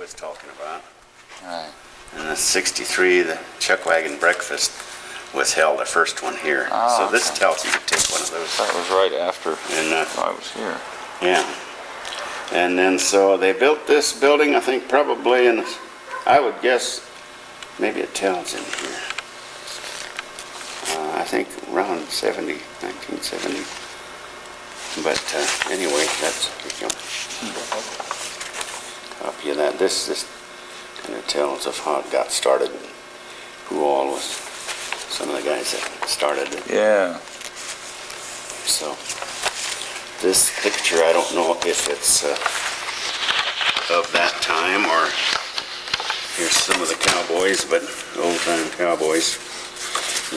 was talking about. Right. And in '63, the chuck wagon breakfast was held, the first one here. Oh, so this okay. tells you to take one of those. That was right after And I was here. yeah. And then so they built this building, I think probably in, I would guess, maybe it tells in here. I think around 1970. But anyway, that's, you know, copy of that. This kind of tells of how it got started, and who all was some of the guys that started it. Yeah. So this picture, I don't know if it's of that time or here's some of the cowboys, but Old Time Cowboys.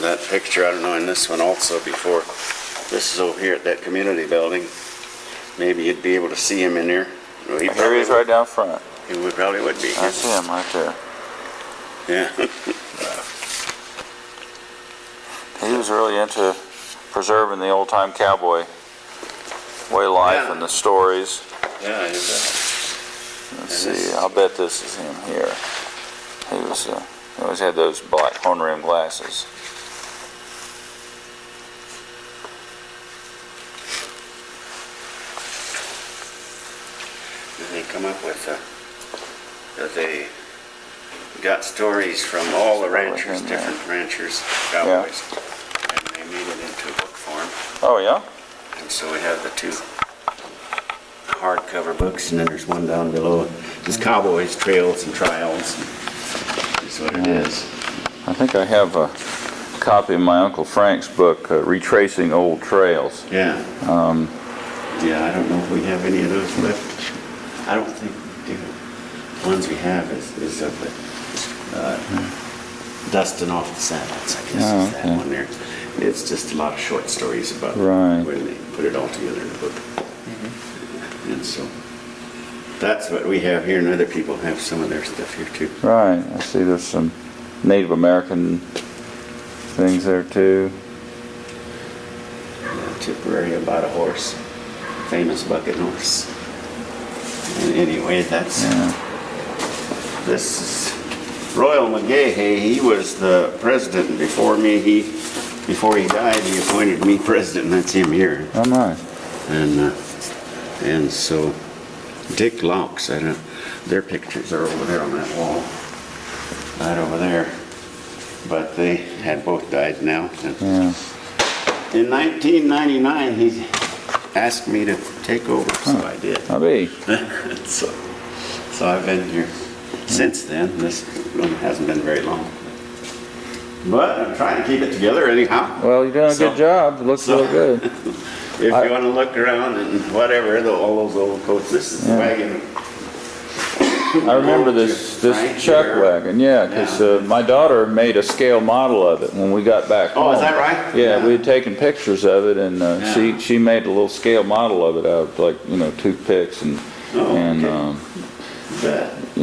That picture, I don't know, and this one also before. This is over here at that community building. Maybe you'd be able to see him in there. Well, Here he is right down front. He probably would be. I see him right there. Yeah. He was really into preserving the old time cowboy way of life Yeah. and the stories. Yeah, he's Let's see, I'll bet this is him here. He was, he always had those black horn rim glasses. they come up with they got stories from all the ranchers, different ranchers, cowboys, and they made it into a book form. Oh yeah? And so we have the two hardcover books, and then there's one down below. Just cowboys, trails, and trials. That's what it is. I think I have a copy of my Uncle Frank's book, Retracing Old Trails. Yeah. Yeah, I don't know if we have any of those left. I don't think we do. The ones we have is of the Dustin Off the Saddles, I guess, Oh, is that okay. one there. It's just a lot of short stories about Right. when they put it all together in a book. And so that's what we have here, and other people have some of their stuff here too. Right, I see there's some Native American things there too. Tipperary about a horse, famous bucket horse. And anyway, that's this is Royal McGahey. He was the president before me. Before he died, he appointed me president, and that's him here. Oh nice. And so Dick Laux, their pictures are over there on that wall, right over there. But they had both died now. Yeah. In 1999, he asked me to take over, so I did. I'll be. So I've been here since then. This one hasn't been very long. But I'm trying to keep it together anyhow. Well, you're doing a good job. It looks real good. If you want to look around and whatever, all those old coats, this is the wagon. I remember this chuck wagon, yeah, because my daughter made a scale model of it when we got back home. Oh, is that right? Yeah, we had taken pictures of it, and she made a little scale model of it out of, like, you know, toothpicks and you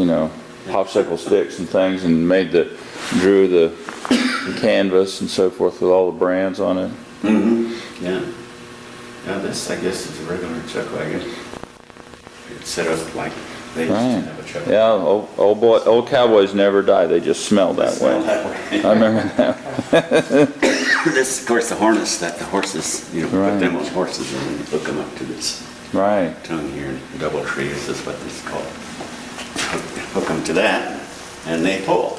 know, popsicle sticks and things, and drew the canvas and so forth with all the brands on it. Mm-hmm. Yeah. Now this, I guess, is a regular chuck wagon. It's set up like they used to have a chuck wagon. Yeah, old cowboys never die. They just smell that way. I remember that. This, of course, the harness that the horses, you know, put them on horses and then hook them up to this tongue here, double trees is what this is called. Hook them to that, and they pull.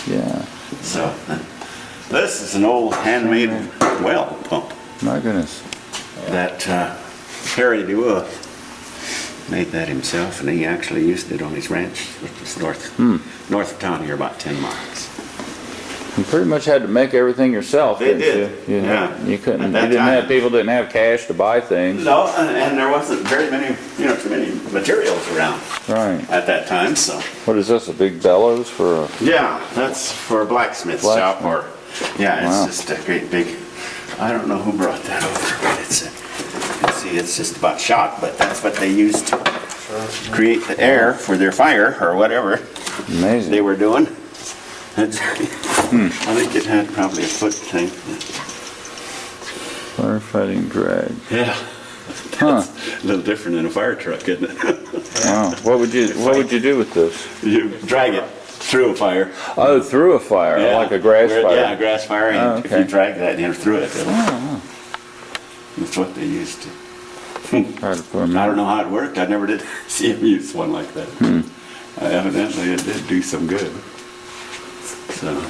Yeah. So, this is an old handmade well pump. My goodness. That Harry DeWolf made that himself, and he actually used it on his ranch, which is north of town here, about 10 miles. You pretty much had to make everything yourself, They didn't did. you? Yeah. You couldn't. At that time. People didn't have cash to buy things. No, and there wasn't very many, too many materials around at that time, so. What is this, a big bellows for a... Yeah, that's for a blacksmith shop, or, it's just a great big, I don't know who brought that over, but you can see it's just about shot, but that's what they used to create the air for their fire, or whatever they were doing. I think it had probably a foot thing. Firefighting drag. Yeah. Huh. A little different than a fire truck, isn't it? Wow. What would you do with this? You drag it through a fire. Oh, through a fire, Yeah. like a grass fire. Yeah, a grass fire, and Oh, if okay. you drag that through it, Oh, that's what they used to. hard to put 'em I in. don't know how it worked. I never did see him use one like that. Evidently, it did do some good. So,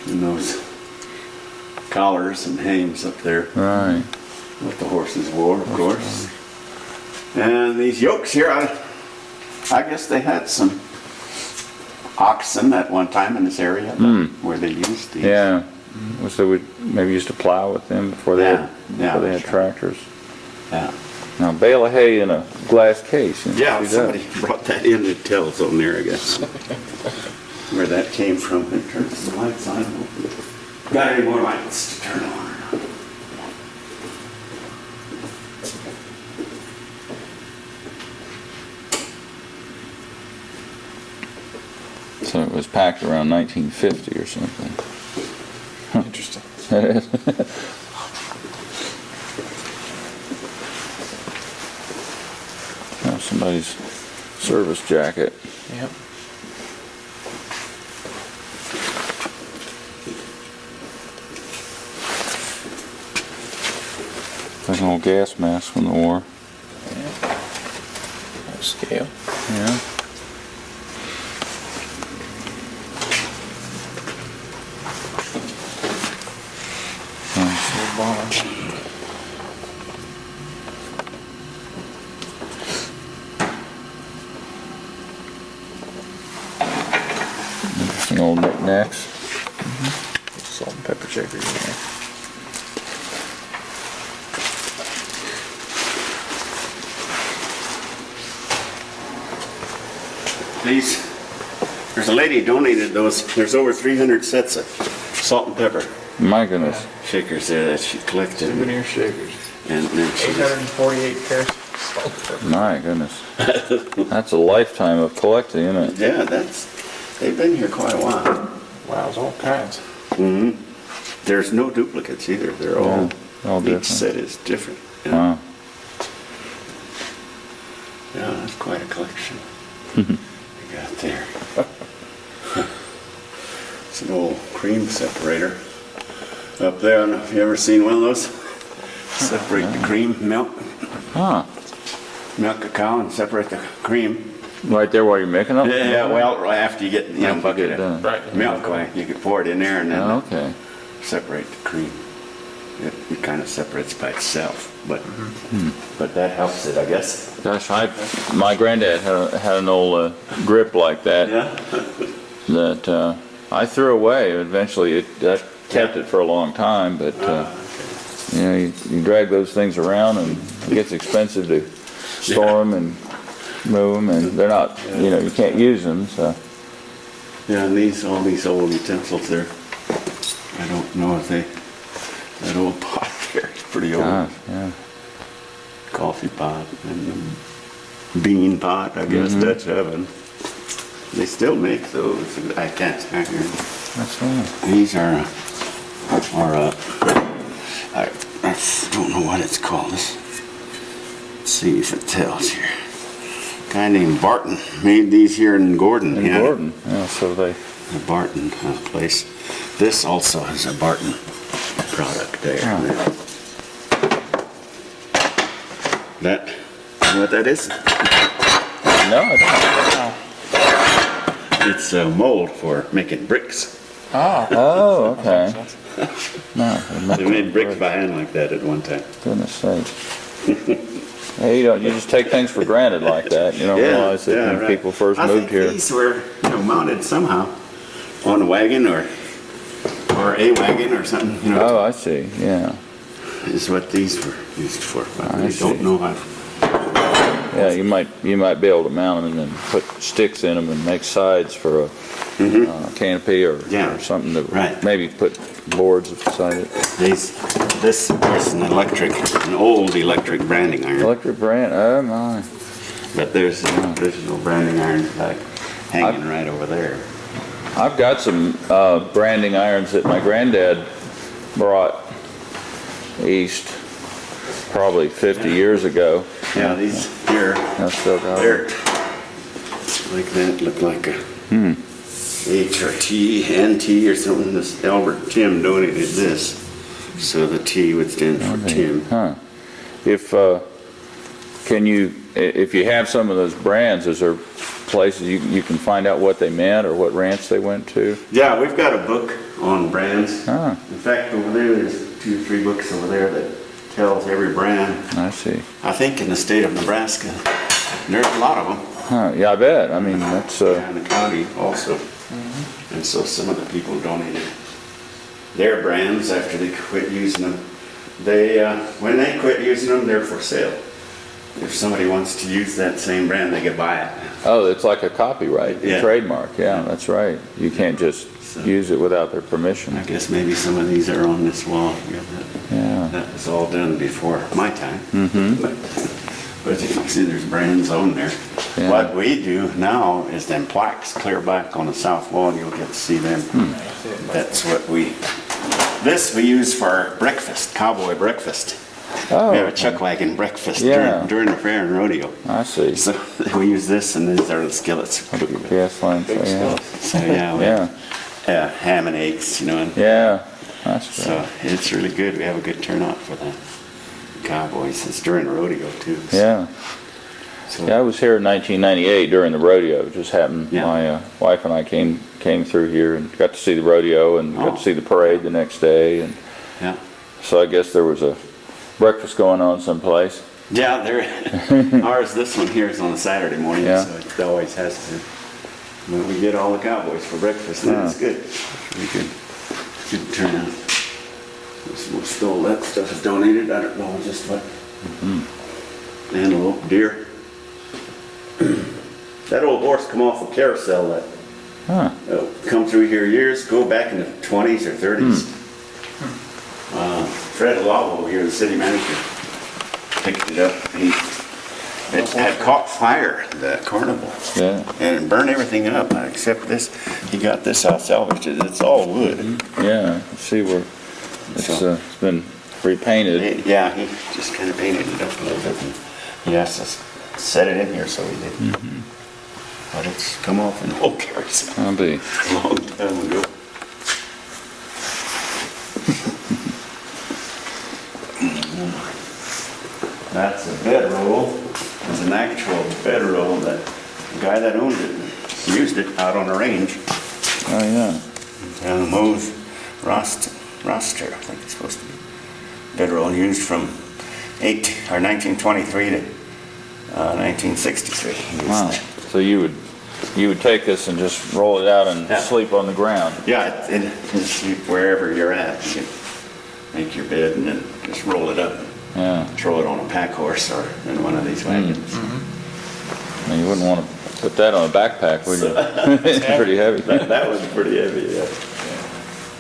and those collars and hames up there, Right. what the horses wore, of course. And these yokes here, I guess they had some oxen at one time in this area where they used these. Yeah. So we maybe used to plow with them before they had, Yeah, before they had that's right. tractors. Yeah. Now, bale of hay in a glass case. You Yeah, see that? somebody brought that in. It tells on there, I guess, where that came from. It turns the lights on. Got any more lights to turn on? So it was packed around 1950 or something. Interesting. Oh, somebody's service jacket. Yep. Like an old gas mask from the war. Scale. Yeah. Interesting old knickknacks. Salt and pepper shakers in there. There's a lady donated those. There's over 300 sets of salt and pepper My goodness. shakers there that she collected. Souvenir shakers. And then she just, 848 pairs of salt and pepper. My goodness. That's a lifetime of collecting, isn't it? yeah, they've been here quite a while. Wow, there's all kinds. There's no duplicates either. They're all, all each different. set is different. Yeah. Wow. Yeah, that's quite a collection you got there. It's an old cream separator up there. I don't know if you ever seen one of those. Separate the cream, milk Huh. a cow and separate the cream. Right there while you're making them? Yeah, well, right after you get After you bucket get it of done. Right. milk, you can pour it in there and then Oh, okay. separate the cream. It kind of separates by itself, but that helps it, I guess. Gosh, my granddad had an old grip like that Yeah. that I threw away. Eventually, that kept it for a long time, but you know, you drag those things around, and it gets expensive to store them and move them, and they're not, you know, you can't use them. So Yeah, and all these old utensils there, I don't know if that old pot there is pretty old. gosh, yeah. Coffee pot and the bean pot, I guess, Dutch oven. They still make those. I can't hear. That's right. These are I don't know what it's called. Let's see if it tells here. A guy named Barton made these here in Gordon. In yeah. Gordon, yeah. So they. The Barton place. This also is a Barton product there. Oh. That, you know what that is? No, I don't. It's a mold for making bricks. Oh, okay. No, They made bricks by hand like that at one time. Goodness sakes. Hey, you just take things for granted like that. You don't realize that when right. people first I moved think here. these were, mounted somehow on a wagon or a wagon or something. Oh, I see. Yeah. Is what these were used for. But I I don't see. know how. Yeah, you might be able to mount them and then put sticks in them and make sides for a canopy or something that Right. maybe put boards beside it. This is an old electric branding iron. Electric brand. Oh my. But there's an original branding iron like hanging right over there. I've got some branding irons that my granddad brought east. probably 50 years ago. Yeah, these here, I still got they're them. like that, look like a H or T, NT or something. This Albert Tim donated this, so the T would stand for Tim. Huh. If, if you have some of those brands, is there places you can find out what they meant or what ranch they went to? Yeah, we've got a book on brands. Ah. In fact, over there's 2 or 3 books over there that tells every brand. I see. I think in the state of Nebraska, there's a lot of them. Huh, yeah, I bet. I mean, that's, And the county also. And so some of the people donated their brands after they quit using them. They, when they quit using them, they're for sale. If somebody wants to use that same brand, they can buy it. oh, it's like a copyright, Yeah. a trademark. Yeah, that's right. You can't just use it without their permission. I guess maybe some of these are on this wall here. Yeah. That was all done before my time. But you can see there's brands on there. Yeah. What we do now is them plaques clear back on the south wall, you'll get to see them. That's what this we use for our breakfast, cowboy breakfast. Oh, We have a chuck wagon breakfast Yeah. during the fair and rodeo. I see. So we use this, and these are the skillets. Gas line, so yeah. So yeah, we Yeah, have ham and eggs, and yeah, that's good. so it's really good. We have a good turnout for the cowboys. It's during the rodeo too. Yeah. So, Yeah, I was here in 1998 during the rodeo. It just happened. Yeah. My wife and I came through here and got to see the rodeo and got Oh. to see the parade the next day. And yeah. so I guess there was a breakfast going on someplace. Yeah, ours, this one here is on a Saturday morning, Yeah. so it always has to. When we get all the cowboys for breakfast, then it's good. Really good. Good turnout. Most all that stuff is donated. I don't know just what. Antelope, deer. That old horse come off a carousel that Huh. come through here years ago, back in the 20s or 30s. Fred Alavo here, the city manager, picked it up. It had caught fire, the carnival, Yeah. and it burned everything up except this. He got this out salvaged. It's all wood. Yeah. See where it's been repainted. Yeah, he just kind of painted it up a little bit. And he asked us to set it in here, so we did. But it's come off in old carousel I'll be. a long time ago. That's a bedroll. It's an actual bedroll that the guy that owned it used it out on the range. Oh yeah. Down the Mose roster, I think it's supposed to be. Bedroll used from 1923 to 1963. He used Wow. that. So you would take this and just roll it out and Yeah. sleep on the ground. Yeah, it sleep wherever you're at. You can make your bed and then just roll it up. Yeah. Throw it on a pack horse or in one of these wagons. Now, you wouldn't want to put that on a backpack, would you? It's pretty heavy. That was pretty heavy, yeah.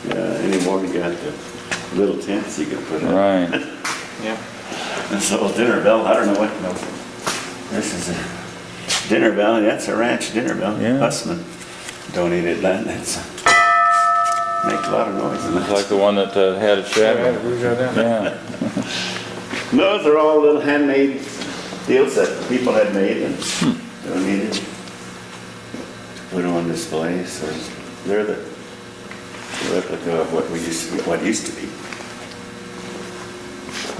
Yeah, anymore you got the little tents you can put in. Right. Yeah. This little dinner bell, I don't know what, no. This is a dinner bell, that's a ranch dinner bell. Yeah. Husman donated that, that's, make a lot of noise in It's that. like the one that had a Yeah, shed. we go down there. Yeah. Those are all little handmade deals that people had made and donated to put on display. So they're the replica of what used to be.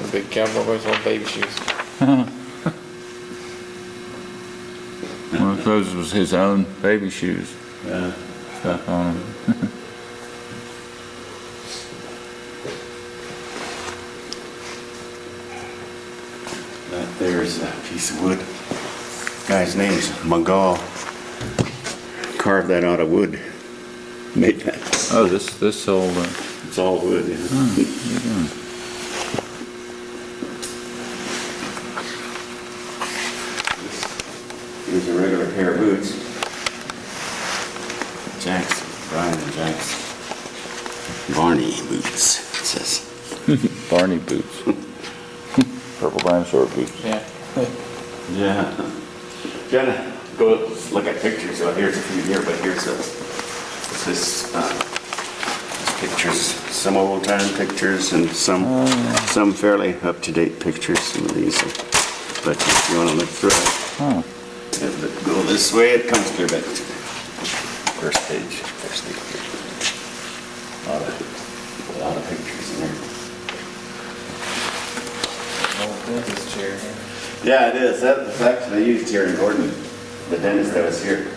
The big cowboys on baby shoes. One of those was his own baby shoes Yeah. stuck on them. There's a piece of wood. Guy's name's McGaw. Carved that out of wood. Made that. Oh, this old. It's all wood. Yeah. Here's a regular pair of boots. Jack's, Brian and Jack's Barney boots, it says. Barney boots. Purple dinosaur boots. Yeah. Yeah. Gonna go look at pictures. So here's a few here, but here's this pictures some old time pictures and some fairly up-to-date pictures, some of these. But if you want to look through it, Huh. if it go this way, it comes clear back to the first page. A lot of pictures in there. Old dentist chair. Yeah, it is. That's actually used here in Gordon, the dentist that was here.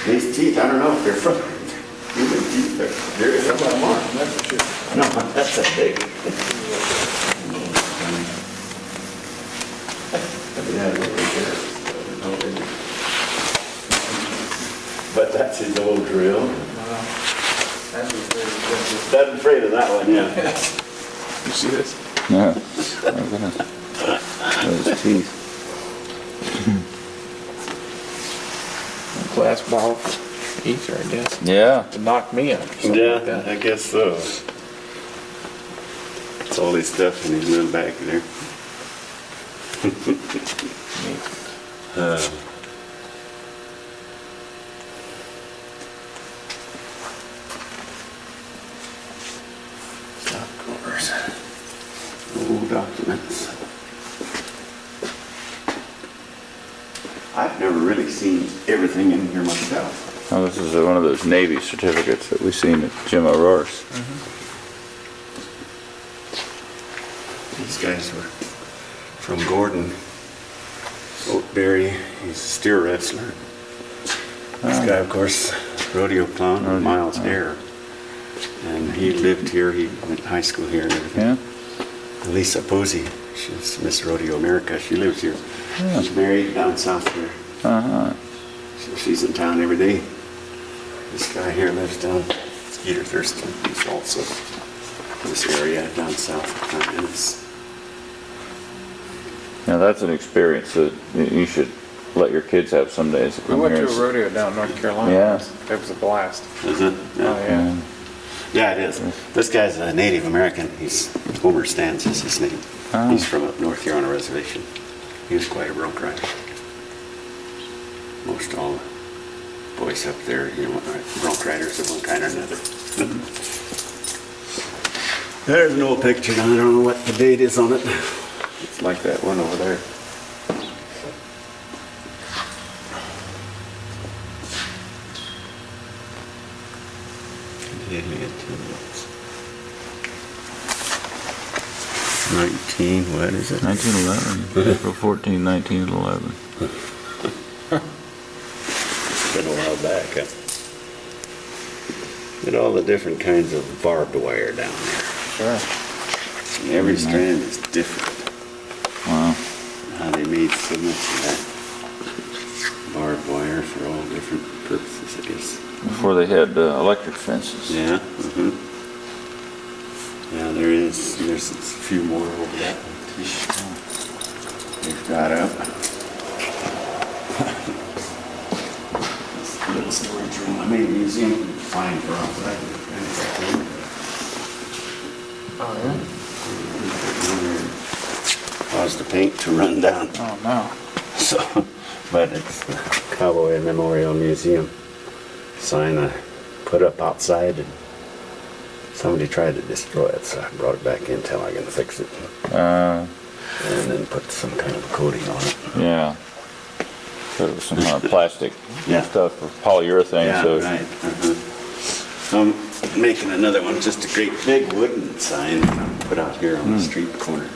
These teeth, I don't know if they're from human teeth. There is something more. That's for sure. No, that's a big. Yeah, look at this. But that's his old drill. That'd be very I'm afraid of that one, yeah. You see this? Yeah. Oh, goodness. Those teeth. Glass bottle for ether, I guess. Yeah. To knock me up. or something like that. I guess so. It's all his stuff in his little back there. Stock covers. Old documents. I've never really seen everything in here myself. Oh, this is one of those Navy certificates that we seen at Jim O'Rourke's. These guys were from Gordon. Oatberry, he's a steer wrestler. This guy, of course, rodeo clown, Miles Hare. And he lived here, he went to high school here and everything. Yeah? Lisa Posey, she's Miss Rodeo America, she lives here. Yeah. She's married down south here. Uh-huh. So she's in town every day. This guy here lives down Skeeter Thurston. He's also this area down south of Clemens. Now, that's an experience that you should let your kids have some days. We went to a rodeo down in North Carolina. Yeah. It was a blast. Is it? Oh, yeah. Yeah, it is. This guy's a Native American. He's Homer Stans is his name. Oh. He's from up north here on a reservation. He was quite a bronc rider. Most all the boys up there, you know, are bronc riders of one kind or another. There's an old picture. I don't know what the date is on it. It's like that one over there. Daily attendance. 19, what is it? 1911. April 14, 1911. It's been a while back, huh? Look at all the different kinds of barbed wire down there. Sure. And every strand is different. Wow. How they made so much of that barbed wire for all different purposes, I guess. Before they had electric fences. Yeah. Yeah, there's a few more over that one too. They've got up. This little storage room. I made a museum fine for outside. Oh, yeah? Caused the paint to run down. Oh, no. So, but it's the Cowboy Memorial Museum sign I put up outside, and somebody tried to destroy it, so I brought it back in till I can fix it, and then put some kind of coating on it. Yeah. So it was some kind of plastic Yeah. stuff or polyurethane. Yeah, so right. I'm making another one, just a great big wooden sign I'll put out here on the street corner.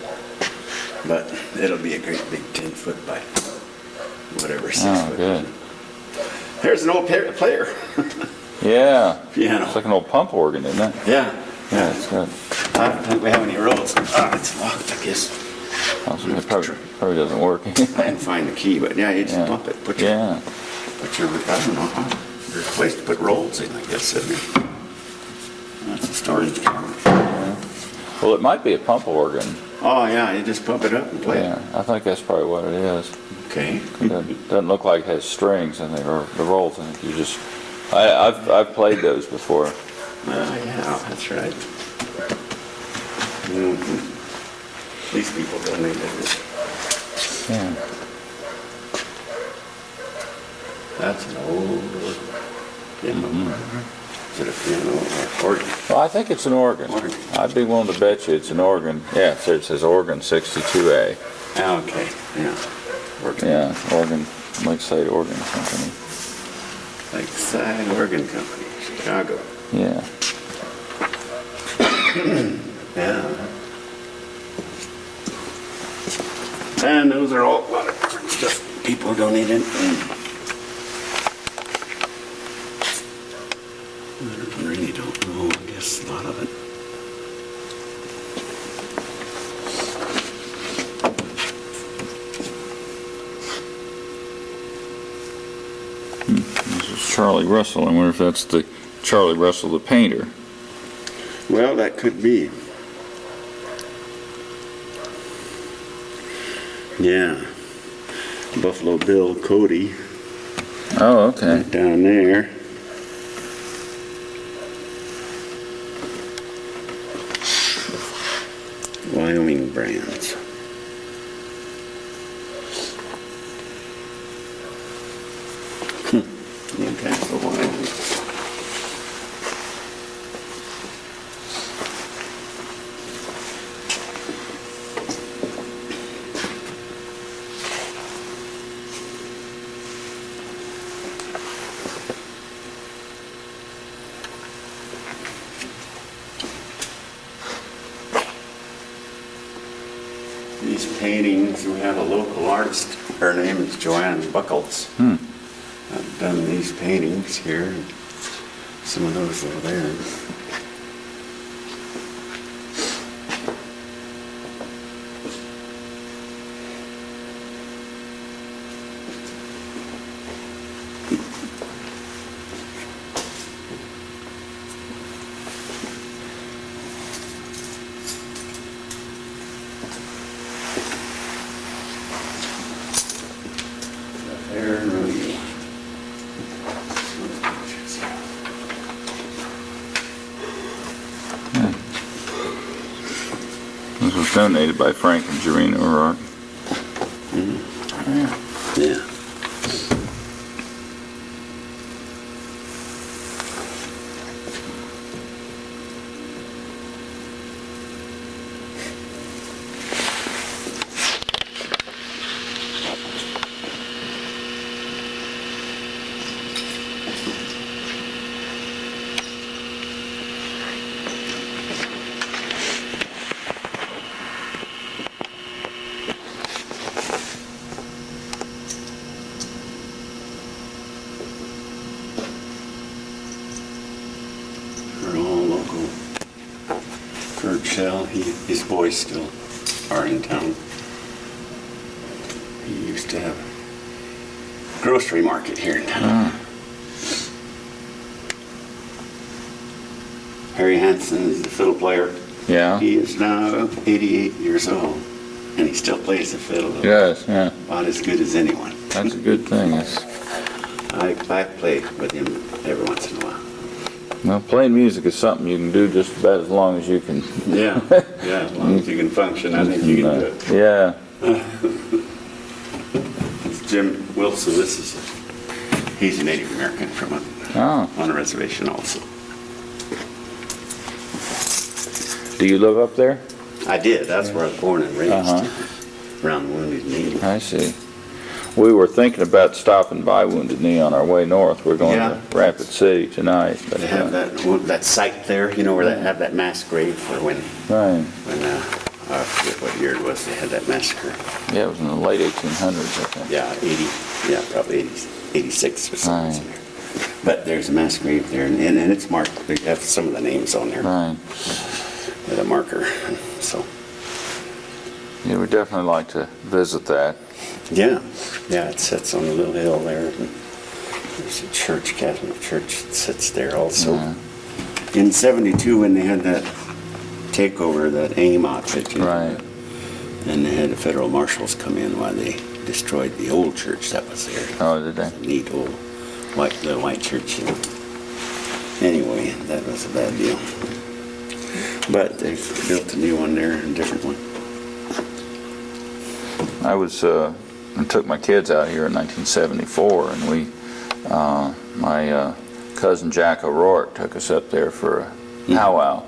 But it'll be a great big 10-foot by whatever 6-foot. good. There's an old player. Yeah. Piano. It's like an old pump organ, isn't it? Yeah. Yeah, it's good. I don't think we have any rolls. It's locked, I guess. Also, it probably doesn't work. I didn't find the key, but yeah, you just Yeah. pump it. Put Yeah. your, I don't know, there's a place to put rolls in, I guess, isn't there? That's a storage cabinet. Well, it might be a pump organ. Oh, yeah, you just pump it up and play Yeah, I think that's probably what it is. it. Okay. It doesn't look like it has strings, I think, or the rolls. I think you just. I've played those before. Yeah, that's right. These people donated this. Yeah. That's an old, Is it a piano or organ? Well, I think it's an organ. Organ. I'd be willing to bet you it's an organ. Yeah, it says organ 62A. Ah, okay, yeah. Organ. Yeah, organ, Lakeside Organ Company. Lakeside Organ Company, Chicago. Yeah. Yeah. And those are all a lot of different stuff people donated. I really don't know, I guess a lot of it. This is Charlie Russell. I wonder if that's the Charlie Russell, the painter. Well, that could be. Yeah. Buffalo Bill Cody Oh, okay. down there. Wyoming brands. Newcastle, Wyoming. These paintings, we have a local artist, her name is Joanne Buckles. I've done these paintings here, and some of those over there. There, rodeo. This was donated by Frank and Jarena O'Rourke. Yeah. They're all local. Kurt Shell, his boys still are in town. He used to have a grocery market here in town. Harry Hansen is the fiddle player. Yeah. He is now 88 years old, and he still plays the fiddle. Yes, yeah. About as good as anyone. That's a good thing. I play with him every once in a while. Well, playing music is something you can do just about as long as you can. Yeah, yeah, as long as you can function, I think you can do it. Yeah. It's Jim Wilson, he's a Native American from on a reservation also. Do you live up there? I did, that's where I was born and raised, around Wounded Knee. I see. We were thinking about stopping by Wounded Knee on our way north. We're going Yeah. to Rapid City tonight. But, They have that site there, you know, where they have that mass grave for when I forget what year it was, they had that massacre. Yeah, it was in the late 1800s, I think. Yeah, probably 86 or something. Right. But there's a mass grave there, and it's marked. They have some of the names on there Right. with a marker. So, Yeah, we'd definitely like to visit that. yeah, it sits on a little hill there. And there's a church, Catholic church, that sits there also. Yeah. In '72, when they had that takeover, that AIM outfit, you know, Right. and they had the federal marshals come in while they destroyed the old church that was there. Oh, did they? A neat old white church. You know. Anyway, that was a bad deal. But they've built a new one there, a different one. I took my kids out here in 1974, and my cousin Jack O'Rourke took us up there for a powwow,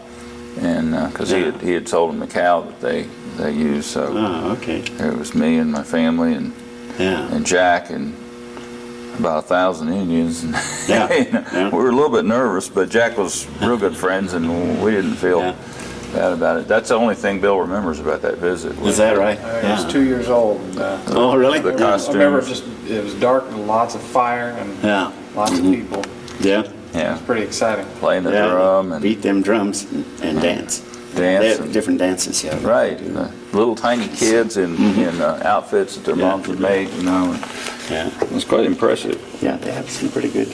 and because he had sold them the cow that they used, so Oh, okay. it was me and my family and Yeah. Jack and about 1,000 Indians. And Yeah. Yeah. we were a little bit nervous, but Jack was real good friends, and we didn't feel Yeah. bad about it. That's the only thing Bill remembers about that visit. Is that right? I was 2 years old. And, Oh, really? The I costumes. remember it was dark and lots of fire and Yeah. lots of people. Yeah. Yeah, Pretty exciting. playing the Yeah. drum and Beat them drums and dance. They dance. have And, different dances, yeah. right, the little tiny kids in outfits that their moms had made, you know. And Yeah. it was quite impressive. Yeah, they have some pretty good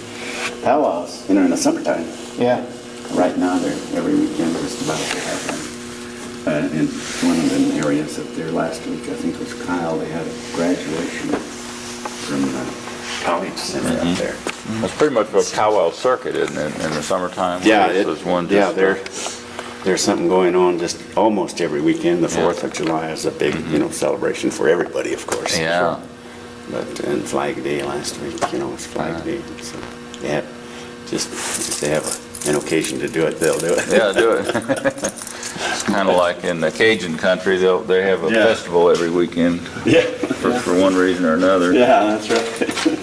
powwows, in the summertime. Yeah. Right now, they're every weekend just about they have one. In one of them areas up there last week, I think it was Kyle, they had a graduation from the college center up there. It's pretty much a powwow circuit, isn't it, in the summertime? Yeah, There's one just, there's something going on just almost every weekend. The 4th of July is a big, celebration for everybody, of course. Yeah. But, and Flag Day last week, was Flag Day. So, if they have an occasion to do it, they'll do it. Yeah, do it. It's kind of like in the Cajun country, they have a Yeah. festival every weekend Yeah. for one reason or another. Yeah, that's right.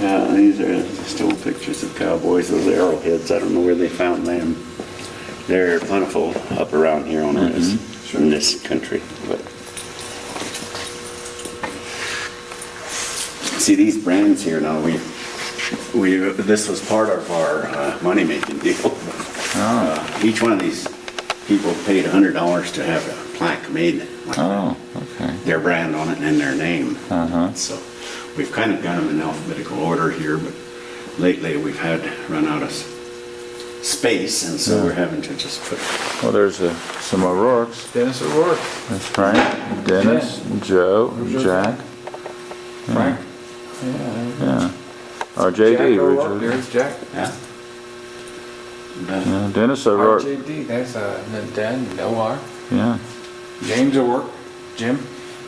Yeah, these are just old pictures of cowboys, those arrowheads. I don't know where they found them. They're plentiful up around here on in this country. But see, these brands here now, this was part of our money-making deal. Each one of these people paid $100 to have a plaque made like Oh, okay. their brand on it and their name. Uh-huh. So we've kind of got them in alphabetical order here, but lately we've had run out of space, and so we're having to just put. Well, there's some O'Rourke's. Dennis O'Rourke. That's Frank, Dennis, Joe, and Jack. Frank. Yeah. Or Jack JD. O'Rourke. Richard. There's Jack. Yeah. Yeah, Dennis O'Rourke. RJD. There's Dan, OR. Yeah. James O'Rourke. Jim.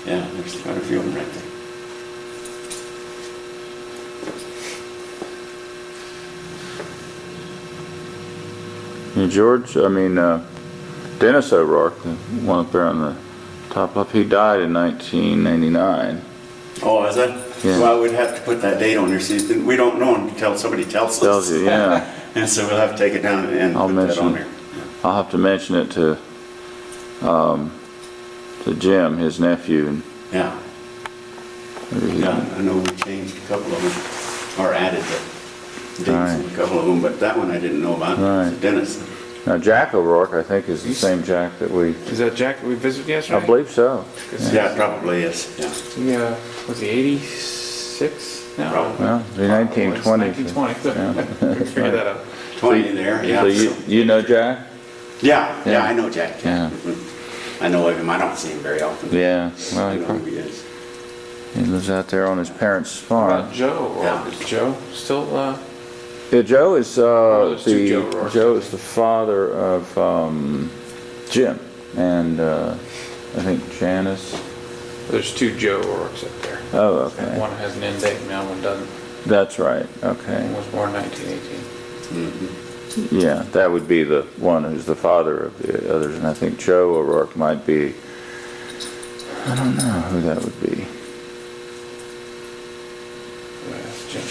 Yeah, there's quite a few of them right there. Yeah, Dennis O'Rourke, the one up there on the top left, he died in 1999. Oh, is that? Yeah. Well, we'd have to put that date on there. See, we don't know until somebody tells us. Tells you, yeah. And so we'll have to take it down and I'll put that mention on there. I'll have to mention it to Jim, his nephew, and Yeah. maybe he Yeah, can. I know we changed a couple of them, or added the dates Right. on a couple of them, but that one I didn't know about. Right. Dennis. Now, Jack O'Rourke, I think, is the same Jack that we, Is that Jack that we visited yesterday? I believe so. Yeah, it probably is, yeah. Yeah. Was he 86? No. Probably. Well, the 1920s. 1920. Yeah. Figure that out. 20 there, yeah. So you know Jack? Yeah, Yeah. I know Jack. Yeah. I know of him, I don't see him very often. Yeah, well, I he know probably, who he is. he lives out there on his parents' What farm. about Joe O'Rourke? Yeah. Is Joe still, Yeah, Joe is, there's two Joe O'Rourkes. Joe is the father of, Jim, and, I think Janice. there's two Joe O'Rourke's up there. Oh, okay. One has an end date now, one doesn't. That's right, One okay. was born 1918. Yeah, that would be the one who's the father of the others, and I think Joe O'Rourke might be, I don't know who that would be. Yeah, that's Jim.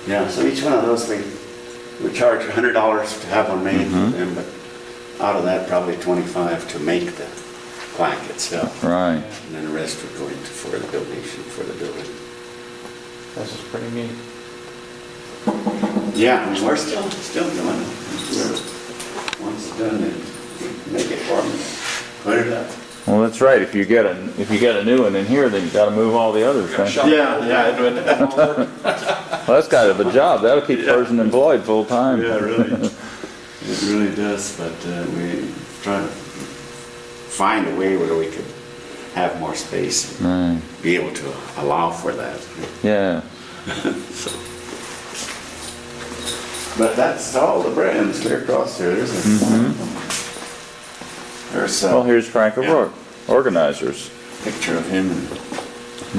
Yeah, so each one of those, we charge $100 to have one made for them, but out of that, probably 25 to make the plaque itself. Right. And then the rest would go into for the donation for the building. This is pretty neat. Yeah, I mean, we're still doing it. Whoever wants it done, then make it for them, put it up. Well, that's right, if you get a new one in here, then you gotta move all the others, right? Yeah, it would. Well, that's kind of a job, that'll keep a person employed full-time. Yeah, really. It really does, but we try to find a way where we could have more space, and Right, be able to allow for that. yeah. So. But that's all the brands clear across there. There's Well, a here's Frank O'Rourke, organizers. picture of him and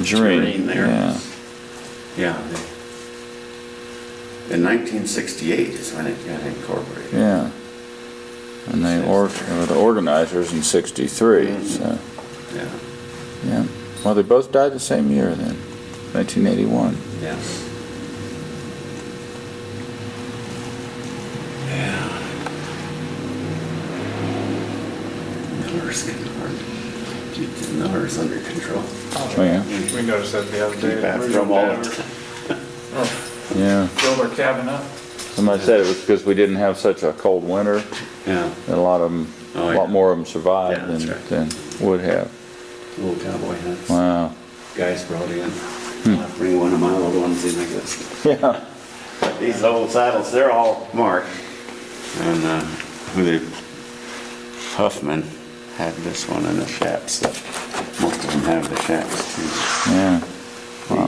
Jareen Jareen there. yeah. yeah. In 1968 is when it got incorporated. Yeah. And they the organizers in 63, so, Yeah, yeah. Well, they both died the same year then, 1981. yeah. Miller's getting hard. Keep the Millers under control. Oh, yeah. We noticed that the other day. Keep after them all. Yeah. Build our cabin up. Somebody said it was because we didn't have such a cold winter, Yeah, and a lot of them, Oh, a yeah. lot more of them survived Yeah, that's right. than would have. old cowboy hats. Wow. Guys brought in. I'll bring one of my old ones in like this. Yeah. These old saddles, they're all marked. And Huffman had this one and the chaps. Most of them have the chaps too. Yeah.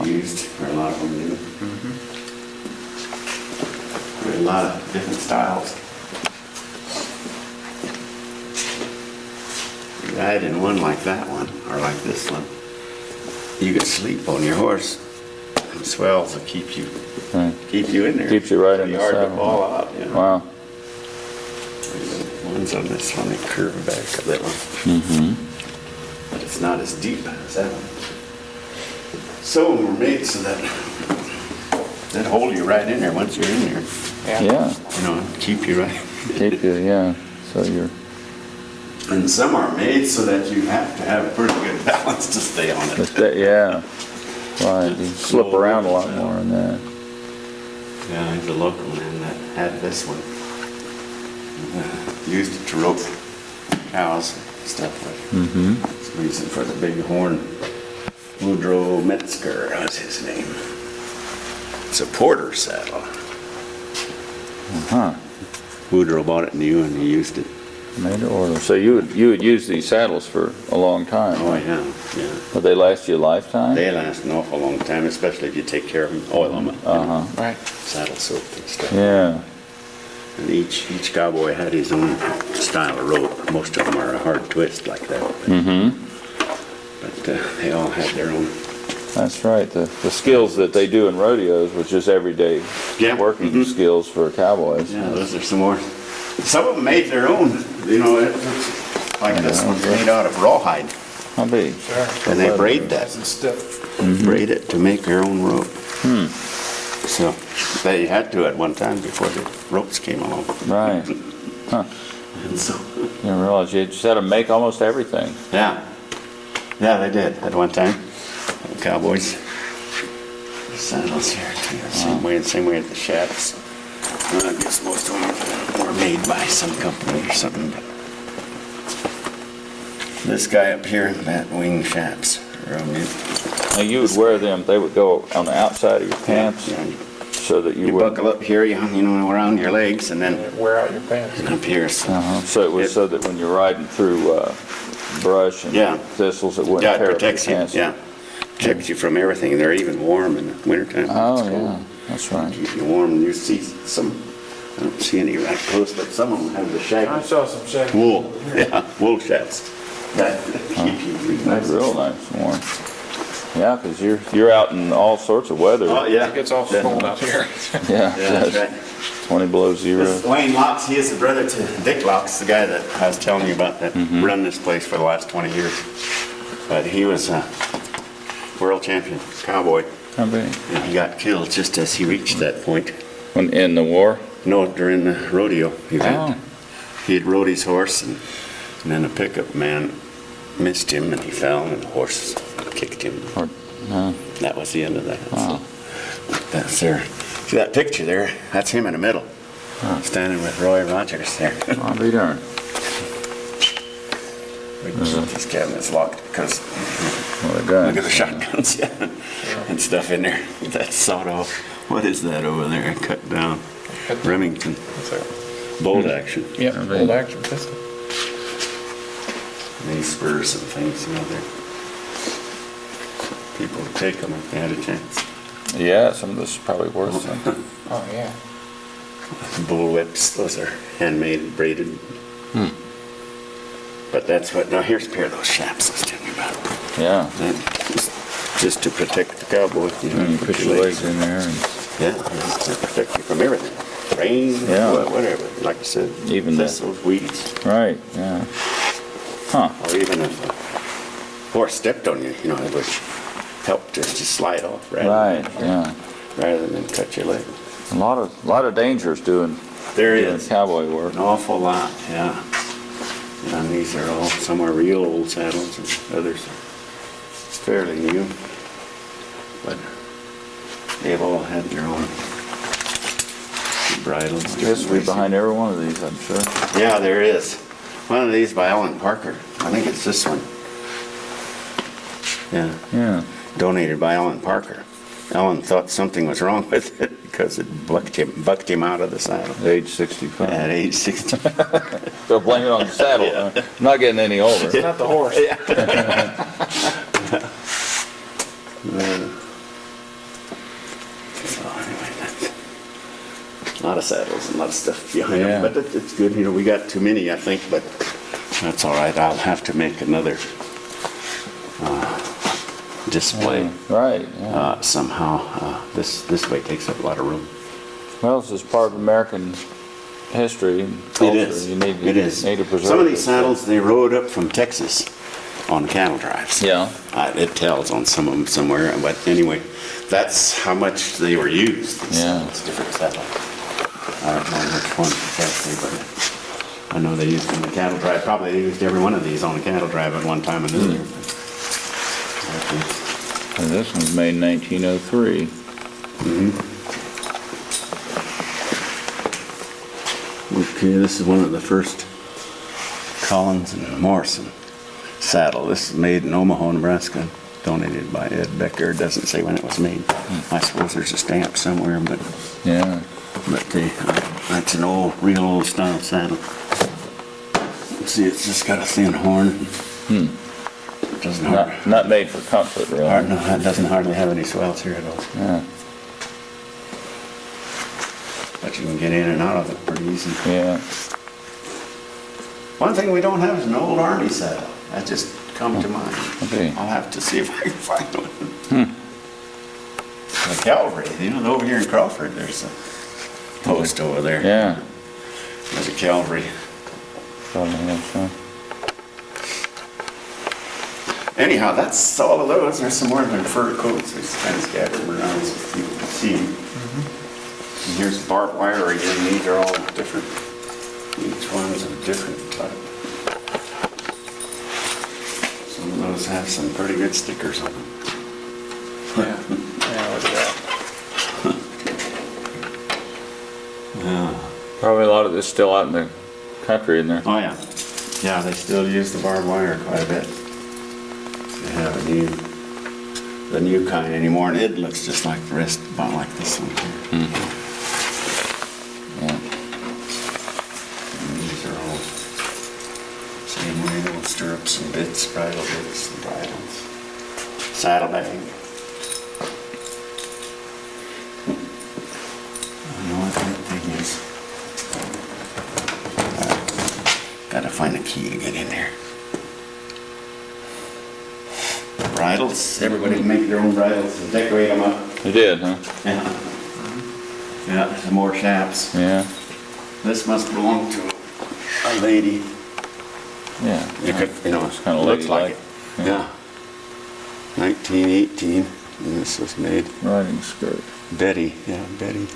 They used, or a lot of them do. There are a lot of different styles. You ride in one like that one, or like this one, you could sleep on your horse. And swells will keep you Right. in there. Keeps you right in Pretty the hard to saddle. fall out, you know. Wow. The ones on this one, they curve back a little. Mm-hmm. But it's not as deep as that one. Some of them were made so that they'd hold you right in there once you're in there. Yeah. You know, keep you right. Keep you, yeah. So you're, And some are made so that you have to have a pretty good balance to stay on it. yeah. Right. You slip around a lot more in that. Yeah, there's a local man that had this one. Used it to rope cows and stuff with. Mm-hmm. It's the reason for the big horn. Woodrow Metzger was his name. It's a porter saddle. Huh. Woodrow bought it new and he used it. Made to order. So you would use these saddles for a long time? Oh, right? yeah, yeah. Would they last you a lifetime? They last an awful long time, especially if you take care of them, oil them, Uh-huh. Right. saddle soap and stuff. Yeah. And each cowboy had his own style of rope. Most of them are a hard twist like that. Mm-hmm. But they all had their own. That's right. The skills that they do in rodeos, which is everyday Yeah. working Mhm. skills for cowboys. Yeah, those are some more. Some of them made their own. You know, like this one's made out of rawhide. I'll be. Sure. And they braid that. Nice and stiff. Braid it to make their own rope. So they had to at one time before the ropes came along. Right. Huh. And so, You didn't realize you just had to make almost everything. yeah. Yeah, they did at one time. Cowboys. The saddles here too. Same way as the chaps. Well, I guess most of them were made by some company or something. But this guy up here, that wing chaps. Now you would wear them, they would go on the outside of your pants Yeah. so that you You would. buckle up here, you know, around your legs, and then Wear out your pants. up here. So. Uh-huh. So it was so that when you're riding through brush and Yeah. thistles, it wouldn't Yeah, it tear up your protects you. pants. Yeah, protects you from everything. They're even warm in the wintertime. Oh, It's cold. yeah, that's right. Keep you warm. And you see some. I don't see any right close, but some of them have the I shaggy saw some shaggy. wool. Yeah, wool chaps. That keep you pretty That's nice. real nice, warm. Yeah, because you're out in all sorts of weather. Oh yeah, It gets awful cold out here. Yeah, Yeah, that's right. 20 below zero. This Wayne Locks, he is the brother to Dick Locks, the guy that I was telling you about that run this place for the last 20 years. But he was a world champion cowboy, How big? and he got killed just as he reached that point. When in the war? No, during the rodeo event. Oh. He had rode his horse, and then a pickup man missed him, and he fell, and the horse kicked him. Or, no. That was the end of that. Wow. So, that's there. See that picture there? That's him in the middle, standing with Roy Rogers there. I'll be darned. We keep these cabinets locked because What a look gun. at the shotguns, yeah, and stuff in there. That's sawed off. What is that over there? Cut down. Remington. Bolt action. Yep, old action pistol. These spurs and things, you know, people would take them if they had a chance. Yeah, some of this is probably worth something. Oh, yeah. Bull whips, those are handmade, braided. But that's what, now here's a pair of those chaps I was telling you about. Yeah. That, just to protect the cowboy. You know, And you put your legs in there and Yeah, they protect you from everything. Rain, Yeah. whatever, like you said. Even the- those weeds. Right, yeah. Huh, Or even if a horse stepped on you, it would help to just slide off right, yeah. rather than cut your leg. A lot of dangers doing There doing is. cowboy work. An awful lot, yeah. And these are all, some are real old saddles and others are fairly new. But they've all had their own bridles. different History ways. behind every one of these, I'm sure. Yeah, there is. One of these by Alan Parker. I think it's this one. Yeah, Yeah, donated by Alan Parker. Alan thought something was wrong with it because it bucked him out of the saddle age 65. at age 60. So blame it on the saddle. Yeah. I'm not getting any older. It's not the horse. So anyway, that's a lot of saddles and a lot of stuff behind Yeah. them, but it's good. We got too many, I think, but that's all right. I'll have to make another display Right, yeah. somehow. This way takes up a lot of room. Well, this is part of American history and culture. You need to, It is. need to preserve Some of these this. saddles they rode up from Texas on cattle drives. Yeah, It tells on some of them somewhere, but anyway, that's how much they were used. These Yeah. saddles, different saddles. I don't know which one exactly, but I know they used them on the cattle drive. Probably they used every one of these on a cattle drive at one time or another. and this one's made in 1903. Okay, this is one of the first Collins and Morrison saddle. This is made in Omaha, Nebraska, donated by Ed Becker. It doesn't say when it was made. I suppose there's a stamp somewhere, but Yeah, that's an real old style saddle. See, it's just got a thin horn. Doesn't hardly, not made for comfort, really. no, it doesn't hardly have any swells here at all. Yeah, But you can get in and out of it pretty easy. yeah. One thing we don't have is an old army saddle. That just come to mind. Okay. I'll have to see if I can find one. The cavalry, over here in Crawford, there's a post over there. Yeah. There's a cavalry. Probably have some. Anyhow, that's all of those. There's some more of them fur coats. There's kind of scattered around so people can see them. And here's barbed wire again. These are all different. Each one's a different type. Some of those have some pretty good stickers on them. Yeah, look at that. Probably a lot of this still out in the country in there. Oh, yeah. Yeah, they still use the barbed wire quite a bit. They have the new kind anymore, and it looks just like the rest, about like this one here. Yeah. And these are all same way, little stirrups and bits, bridle bits and bridles. Saddlebag. I know what that thing is. Gotta find a key to get in there. Bridles, everybody can make their own bridles and decorate them up. You did, huh? Yeah. Yeah, some more chaps. Yeah, This must belong to a lady. yeah. You could, It's kind of looks like ladylike. it. Yeah. 1918, and this was made. Riding skirt. Betty, yeah, Betty.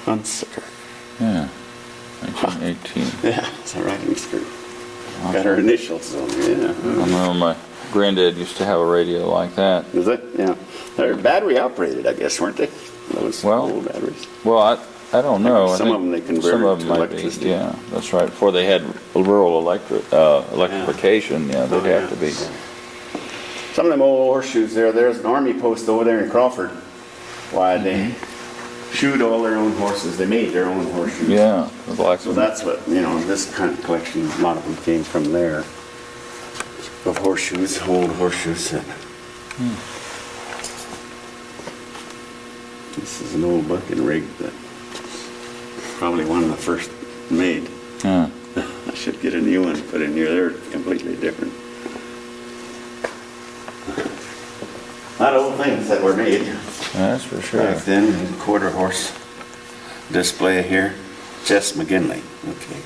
Hunsaker. Yeah. 1918. Yeah, it's a riding skirt. Got her initials on it, yeah. I remember my granddad used to have a radio like that. Is it? Yeah. They're battery operated, I guess, weren't they? Those Well, old batteries. Well, I don't know. I Some think of them they converted some of to them might be, electricity. yeah, that's right. Before they had rural electrification, yeah, they'd Oh, have yeah. to be. Some of them old horseshoes there's an army post over there in Crawford. Why, they shoed all their own horses. They made their own horseshoes. Yeah, the black So that's what, this kind of collection, a lot of them came from there. Of horseshoes, old horseshoes. This is an old bucking rig that probably one of the first made. Yeah. I should get a new one put in here. They're completely different. lot of old things that were made That's for sure. back then. Quarter horse display here. Jess McGinley. Okay.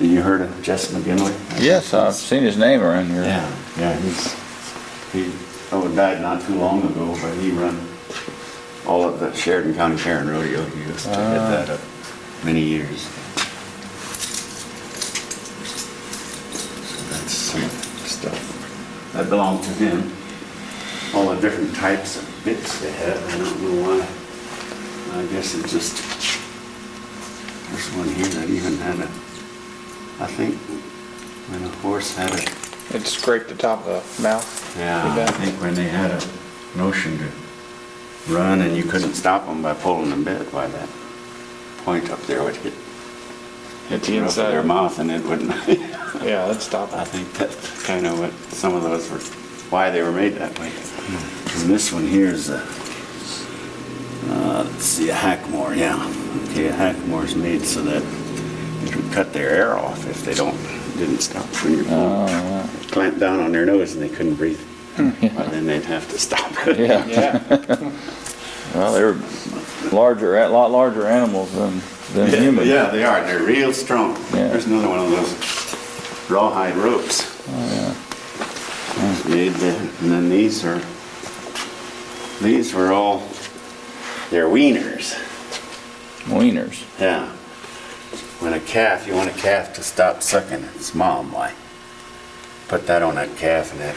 You heard of Jess McGinley? Yes, I've seen his name around here. Yeah, he died not too long ago, but he run all of the Sheridan County Fair and Rodeo. He used to head that up many years. So that's some stuff that belonged to him. All the different types of bits they had. I don't know why. I guess it just, there's one here that even had I think when a horse had a, It scraped the top of the mouth. I think when they had a notion to run and you couldn't stop them by pulling the bit, why that point up there would hit Hit the the roof of inside. their mouth and it wouldn't. Yeah, that'd stop I it. think that's kind of what some of those were, why they were made that way. And this one here is let's see, a hackmore, yeah. Okay, a hackmore's made so that it would cut their air off if they didn't stop when you're pulling. Clamp down on their nose and they couldn't breathe. Well, then they'd have to stop. Yeah. Yeah. Well, they're a lot larger animals than humans. Yeah, they are. They're real strong. Yeah. There's another one of those rawhide ropes. Made and then these were all, they're weaners. Wieners. Yeah. When you want a calf to stop sucking its mom, why? Put that on that calf and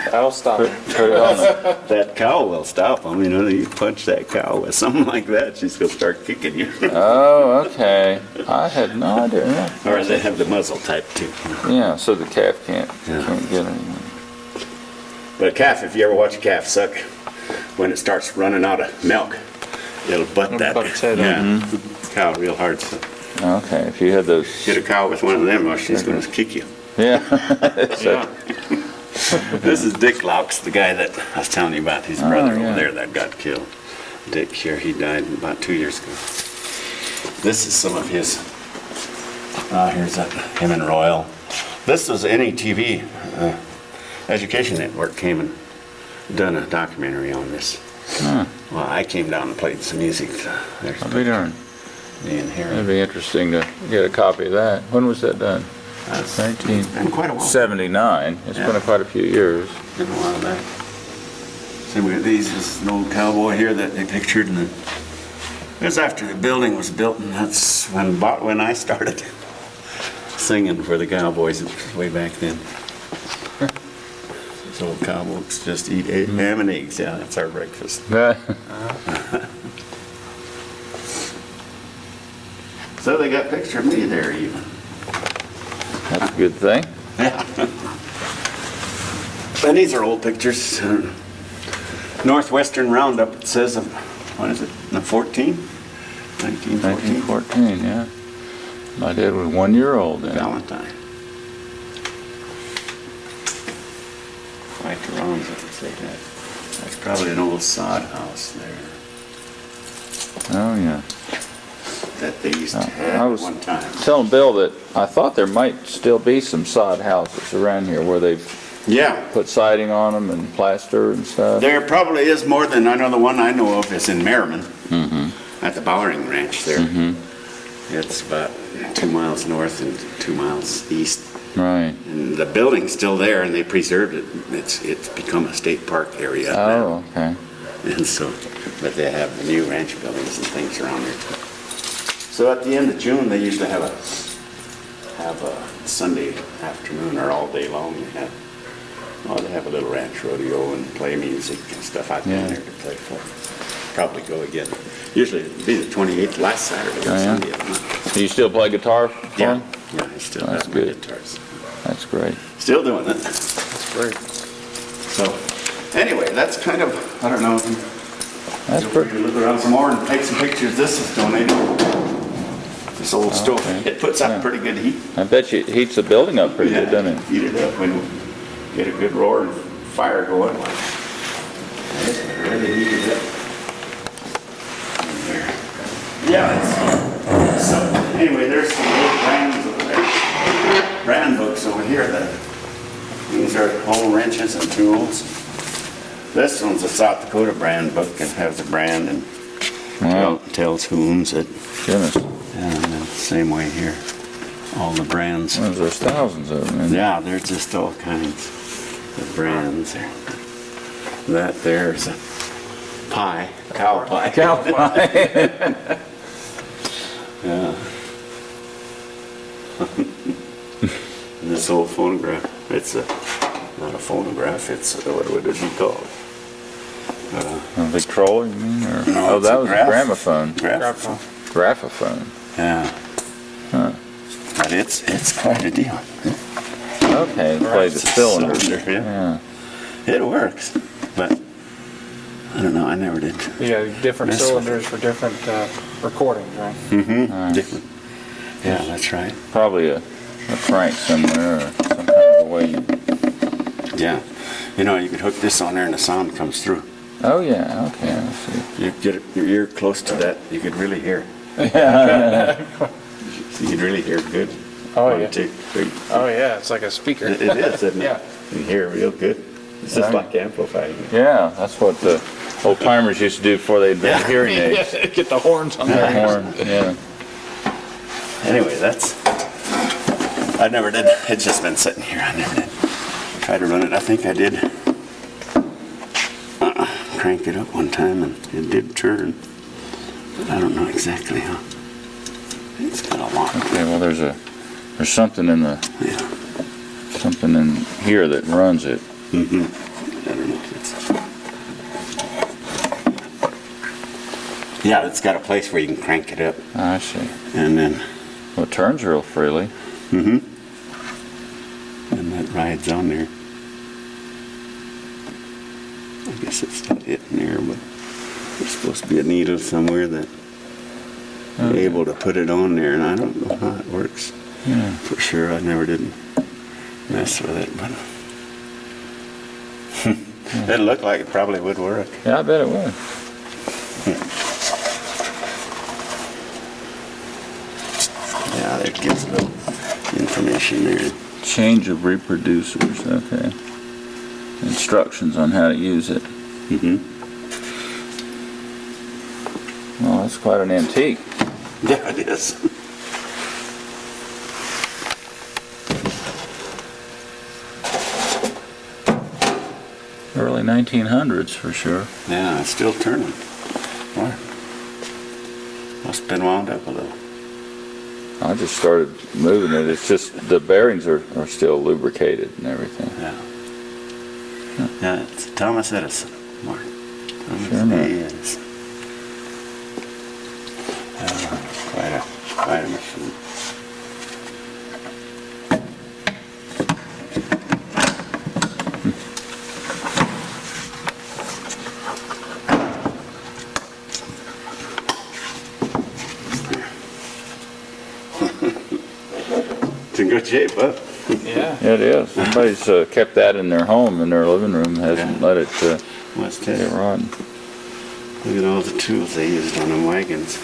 That'll stop it. Put it on the, that cow will stop them. You know, you punch that cow with something like that, she's going to start kicking you. oh, okay. I had no idea. Yeah. Or they have the muzzle type too. Yeah, so the calf can't Yeah. get anything. But a calf, if you ever watch a calf suck, when it starts running out of milk, it'll butt It'll that. butt its head Yeah, cow real hard. So Okay, if you had those. get a cow with one of them, or she's going to kick you. Yeah. Yeah. This is Dick Laux, the guy that I was telling you about, his brother yeah. over there that got killed. Dick here, he died about 2 years ago. This is some of his, here's him and Royal. This was NETV, Education Network came and done a documentary on this. Huh. Well, I came down and played some music. There's I'll be darned. me and Harry. That'd be interesting to get a copy of that. When was that done? That's 1979. it's been quite a while. It's Yeah. been quite a few years. Been a while back. Same with these, this is an old cowboy here that they pictured, and it was after the building was built, and that's when I started singing for the Cowboys way back then. These old cowboys just eat ham and eggs. Yeah, that's our breakfast. So they got a picture of me there even. That's a good thing. And these are old pictures. Northwestern Roundup, it says of, what is it, 1914? 1914, yeah. My dad was 1 year old then. Valentine. Right around it, say that. That's probably an old sod house there Oh, yeah. that they used to I have at was- one time. Telling Bill that I thought there might still be some sod houses around here where they've Yeah, put siding on them and plaster and stuff. there probably is more than, I know the one I know of is in Merriman, at the Bowering Ranch there. It's about 2 miles north and 2 miles east. Right. And the building's still there, and they preserved it. It's become a state park area now. Oh, okay. And so, but they have the new ranch buildings and things around there too. So at the end of June, they used to have a Sunday afternoon or all day long. They have a little ranch rodeo and play music and stuff. I've been Yeah. there to play for. Probably go again. Usually it'd be the 28th, last Saturday or Oh, yeah? Sunday of the month. Do you still play guitar for Yeah, him? yeah, I still That's have my good. guitars. That's great. Still doing it. That's great. So, anyway, that's kind of, I don't know, if That's you pretty. look around some more and take some pictures. This is donated. This old stove, okay. it puts out Yeah. pretty good heat. I bet you it heats the building up pretty good, doesn't it? Heat it up when we get a good roar and fire going. It's really heated up. There. Yeah, so anyway, there's some old brands over there. Brand books over here that These are hole wrenches and tools. This one's a South Dakota brand book and has a brand and Wow. tells who owns it. Goodness. And then same way here, all the brands. Well, there's thousands of them. Yeah, there's just all kinds of brands there. That there's a pie, cow pie. Cow pie. Yeah. This old phonograph, it's not a phonograph, it's, what would it be called? A Victrola, you mean? Or? No, Oh, it's that a was graph- a gramophone. Graphophone. Graphophone. Yeah. Huh. But it's quite a deal. Okay, play the It's a cylinder. cylinder, yeah. Yeah. It works, but I don't know, I never did. Yeah, different Mess with cylinders for different recordings, right? Mm-hmm, different. Yeah, that's right. Probably a crank somewhere or some kind of a way you... Yeah. You know, you could hook this on there and the sound comes through. Oh, yeah, okay, I see. You get your ear close to that, you could really hear. So you could really hear good. Oh, One, yeah. 2, 3. Oh, yeah, it's like a speaker. It is, isn't it? Yeah. You hear real good. It's just like amplifying. Yeah, that's what the old timers used to do before they invent hearing aids. Get the horns on The there. horn, yeah. Anyway, I never did. It's just been sitting here. I never did. Tried to run it. I think I did crank it up one time and it did turn. But I don't know exactly how. It's got a lot. Okay, well, there's something in the, Yeah. something in here that runs it. Mm-hmm. I don't know if it's... Yeah, it's got a place where you can crank it up. I see. And then... Well, it turns real freely. Mm-hmm. And that rides on there. I guess it's not hitting there, but there's supposed to be a needle somewhere that you're able to put it on there, and I don't know how it works. Yeah. For sure, I never did mess with it, but it looked like it probably would work. Yeah, I bet it would. Yeah, that gives a little information there. Change of reproducers, okay. Instructions on how to use it. Mm-hmm. Well, that's quite an antique. Yeah, it is. Early 1900s for sure. Yeah, it's still turning. Wow. Must have been wound up a little. I just started moving it. It's just the bearings are still lubricated and everything. Yeah. Yeah, it's Thomas Edison, Mark. Thomas Sure enough. Edison. Quite a machine. It's in good shape, huh? Yeah. It is. Somebody's kept that in their home, in their living room, hasn't Yeah. let it Must get have. rotten. Look at all the tools they used on them wagons.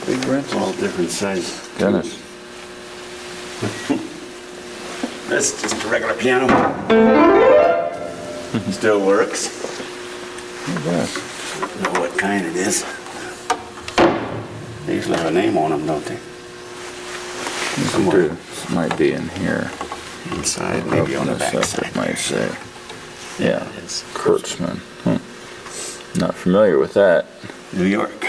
Big wrenches. All different sizes. Goodness. That's just a regular piano. Still works. Yes. Don't know what kind it is. They usually have a name on them, don't they? Somewhere This might be in here. inside, maybe on the Open back this up, side. it might say. Yeah, It is. Kurtzman. Not familiar with that. New York.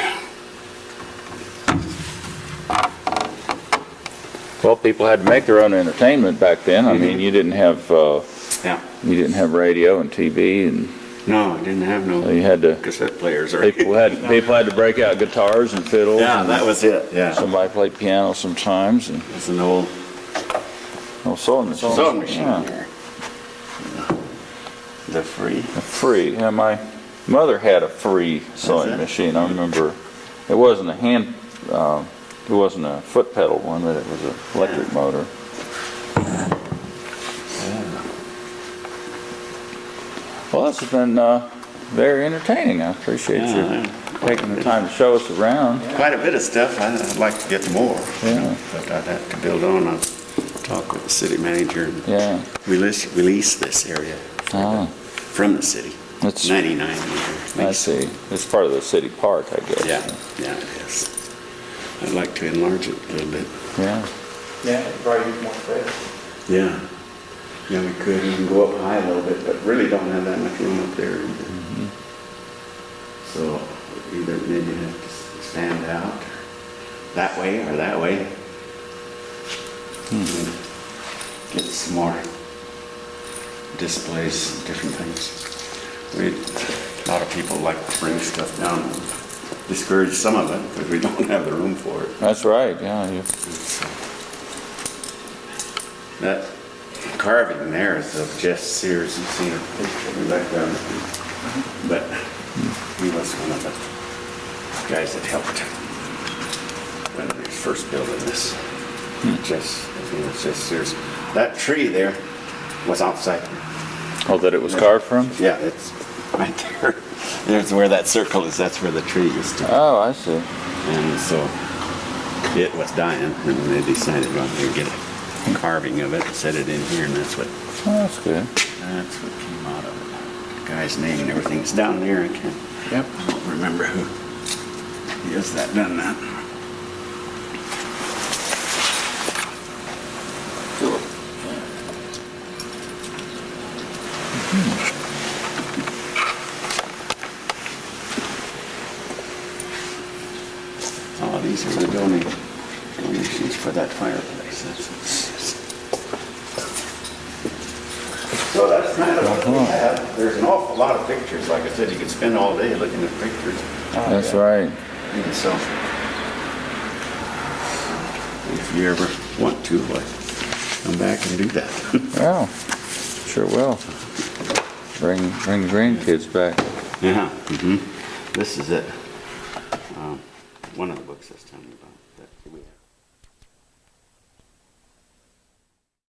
Well, people had to make their own entertainment back then. I mean, you didn't have Yeah. radio and TV, and No, I didn't have so no you had to. cassette players or People had to break out guitars and fiddles. Yeah, and that was it. Yeah. somebody played piano sometimes, and It's an old sewing machine. sewing machine Yeah. here. The free. Free. Yeah, my mother had a free sewing it? machine. I remember it wasn't a it wasn't a foot pedal one, but it was an electric motor. Well, this has been very entertaining. I appreciate Yeah, you taking the time to show us around. Quite a bit of stuff. I'd like to get more. Yeah. But I'd have to build on. talk with the city manager. And Yeah. release this area Ah, from the city. That's- 99 I meter. see. It's part of the city park, I guess. Yeah, it is. I'd like to enlarge it a little bit. Yeah. Yeah, probably use more space. Yeah. Yeah, we could even go up high a little bit, but really don't have that much room up there. So either maybe have to stand out that way or that way. And get some more displays, different things. A lot of people like to bring stuff down, discourage some of it because we don't have the room for it. That's right, yeah. That carving there is of Jeff Sears. You've seen a picture in the background. But he was one of the guys that helped when they were first building this. Jeff Sears. That tree there was outside. Oh, that it was carved from? Yeah, it's right there. There's where that circle is. That's where the tree used to. Oh, I see. And so it was dying, and they decided, well, they get a carving of it and set it in here, and that's what Oh, that's good. came out of it. The guy's name and everything's down there. I don't remember who is that done that. Oh, these are the donations for that fireplace. So that's kind of what we have. There's an awful lot of pictures. Like I said, you could spend all day looking at pictures. That's right. And so, if you ever want to, come back and do that. Yeah, sure will. Bring the grandkids back. Yeah. This is it. One of the books that's telling me about.